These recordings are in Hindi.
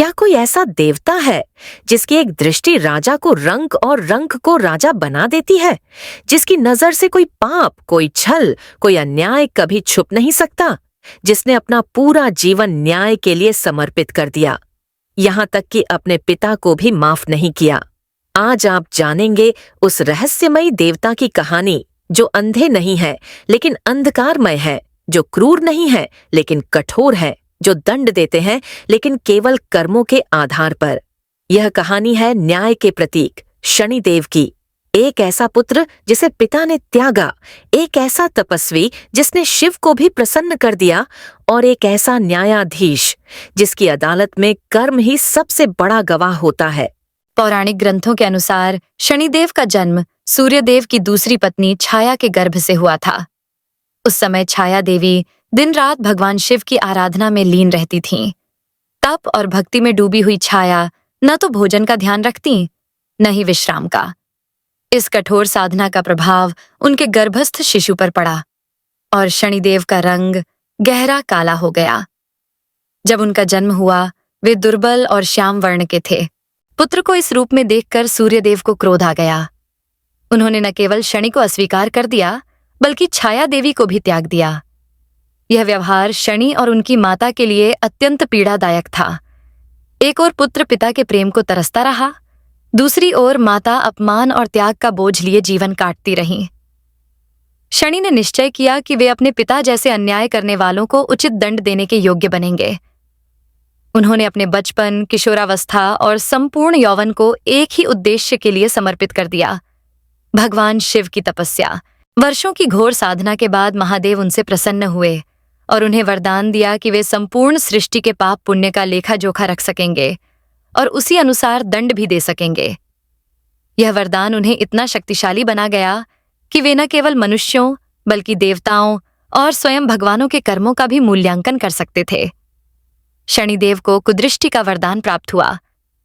क्या कोई ऐसा देवता है जिसकी एक दृष्टि राजा को रंक और रंक को राजा बना देती है, जिसकी नजर से कोई पाप, कोई छल, कोई अन्याय कभी छुप नहीं सकता, जिसने अपना पूरा जीवन न्याय के लिए समर्पित कर दिया, यहाँ तक कि अपने पिता को भी माफ नहीं किया? आज आप जानेंगे उस रहस्यमयी देवता की कहानी जो अंधे नहीं है लेकिन अंधकारमय है, जो क्रूर नहीं है लेकिन कठोर है, जो दंड देते हैं लेकिन केवल कर्मों के आधार पर। यह कहानी है न्याय के प्रतीक शनिदेव की। एक ऐसा पुत्र जिसे पिता ने त्यागा, एक ऐसा तपस्वी जिसने शिव को भी प्रसन्न कर दिया, और एक ऐसा न्यायाधीश जिसकी अदालत में कर्म ही सबसे बड़ा गवाह होता है। पौराणिक ग्रंथों के अनुसार शनिदेव का जन्म सूर्यदेव की दूसरी पत्नी छाया के गर्भ से हुआ था। उस समय छाया देवी दिन रात भगवान शिव की आराधना में लीन रहती थीं। तप और भक्ति में डूबी हुई छाया न तो भोजन का ध्यान रखती, न ही विश्राम का। इस कठोर साधना का प्रभाव उनके गर्भस्थ शिशु पर पड़ा और शनिदेव का रंग गहरा काला हो गया। जब उनका जन्म हुआ, वे दुर्बल और श्याम वर्ण के थे। पुत्र को इस रूप में देखकर सूर्यदेव को क्रोध आ गया। उन्होंने न केवल शनि को अस्वीकार कर दिया, बल्कि छाया देवी को भी त्याग दिया। यह व्यवहार शनि और उनकी माता के लिए अत्यंत पीड़ादायक था। एक ओर पुत्र पिता के प्रेम को तरसता रहा, दूसरी ओर माता अपमान और त्याग का बोझ लिए जीवन काटती रही। शनि ने निश्चय किया कि वे अपने पिता जैसे अन्याय करने वालों को उचित दंड देने के योग्य बनेंगे। उन्होंने अपने बचपन, किशोरावस्था और संपूर्ण यौवन को एक ही उद्देश्य के लिए समर्पित कर दिया, भगवान शिव की तपस्या। वर्षों की घोर साधना के बाद महादेव उनसे प्रसन्न हुए और उन्हें वरदान दिया कि वे संपूर्ण सृष्टि के पाप पुण्य का लेखा जोखा रख सकेंगे और उसी अनुसार दंड भी दे सकेंगे। यह वरदान उन्हें इतना शक्तिशाली बना गया कि वे न केवल मनुष्यों बल्कि देवताओं और स्वयं भगवानों के कर्मों का भी मूल्यांकन कर सकते थे। शनिदेव को कुदृष्टि का वरदान प्राप्त हुआ।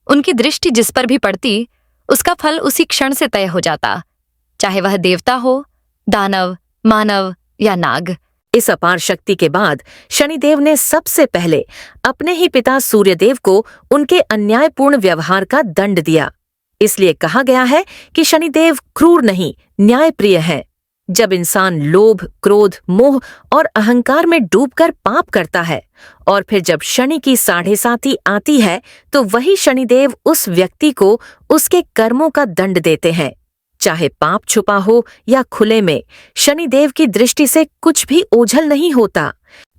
उनकी दृष्टि जिस पर भी पड़ती, उसका फल उसी क्षण से तय हो जाता, चाहे वह देवता हो, दानव, मानव या नाग। इस अपार शक्ति के बाद शनिदेव ने सबसे पहले अपने ही पिता सूर्यदेव को उनके अन्यायपूर्ण व्यवहार का दंड दिया। इसलिए कहा गया है कि शनिदेव क्रूर नहीं, न्यायप्रिय है। जब इंसान लोभ, क्रोध, मोह और अहंकार में डूबकर पाप करता है और फिर जब शनि की साढ़े साती आती है, तो वही शनिदेव उस व्यक्ति को उसके कर्मों का दंड देते हैं। चाहे पाप छुपा हो या खुले में, शनिदेव की दृष्टि से कुछ भी ओझल नहीं होता।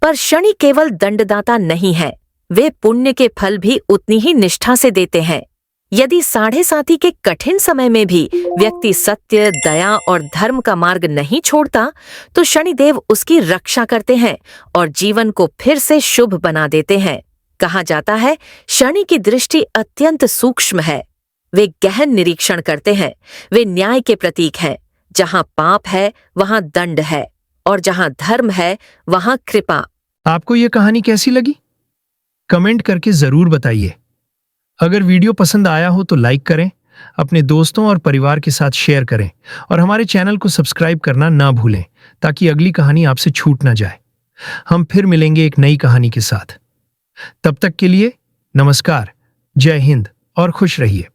पर शनि केवल दंडदाता नहीं है, वे पुण्य के फल भी उतनी ही निष्ठा से देते हैं। यदि साढ़े साती के कठिन समय में भी व्यक्ति सत्य, दया और धर्म का मार्ग नहीं छोड़ता, तो शनिदेव उसकी रक्षा करते हैं और जीवन को फिर से शुभ बना देते हैं। कहा जाता है, शनि की दृष्टि अत्यंत सूक्ष्म है। वे गहन निरीक्षण करते हैं। वे न्याय के प्रतीक हैं। जहां पाप है वहां दंड है, और जहां धर्म है वहां कृपा। आपको ये कहानी कैसी लगी? कमेंट करके जरूर बताइए। अगर वीडियो पसंद आया हो तो लाइक करें, अपने दोस्तों और परिवार के साथ शेयर करें और हमारे चैनल को सब्सक्राइब करना ना भूलें, ताकि अगली कहानी आपसे छूट ना जाए। हम फिर मिलेंगे एक नई कहानी के साथ। तब तक के लिए नमस्कार, जय हिंद और खुश रहिए।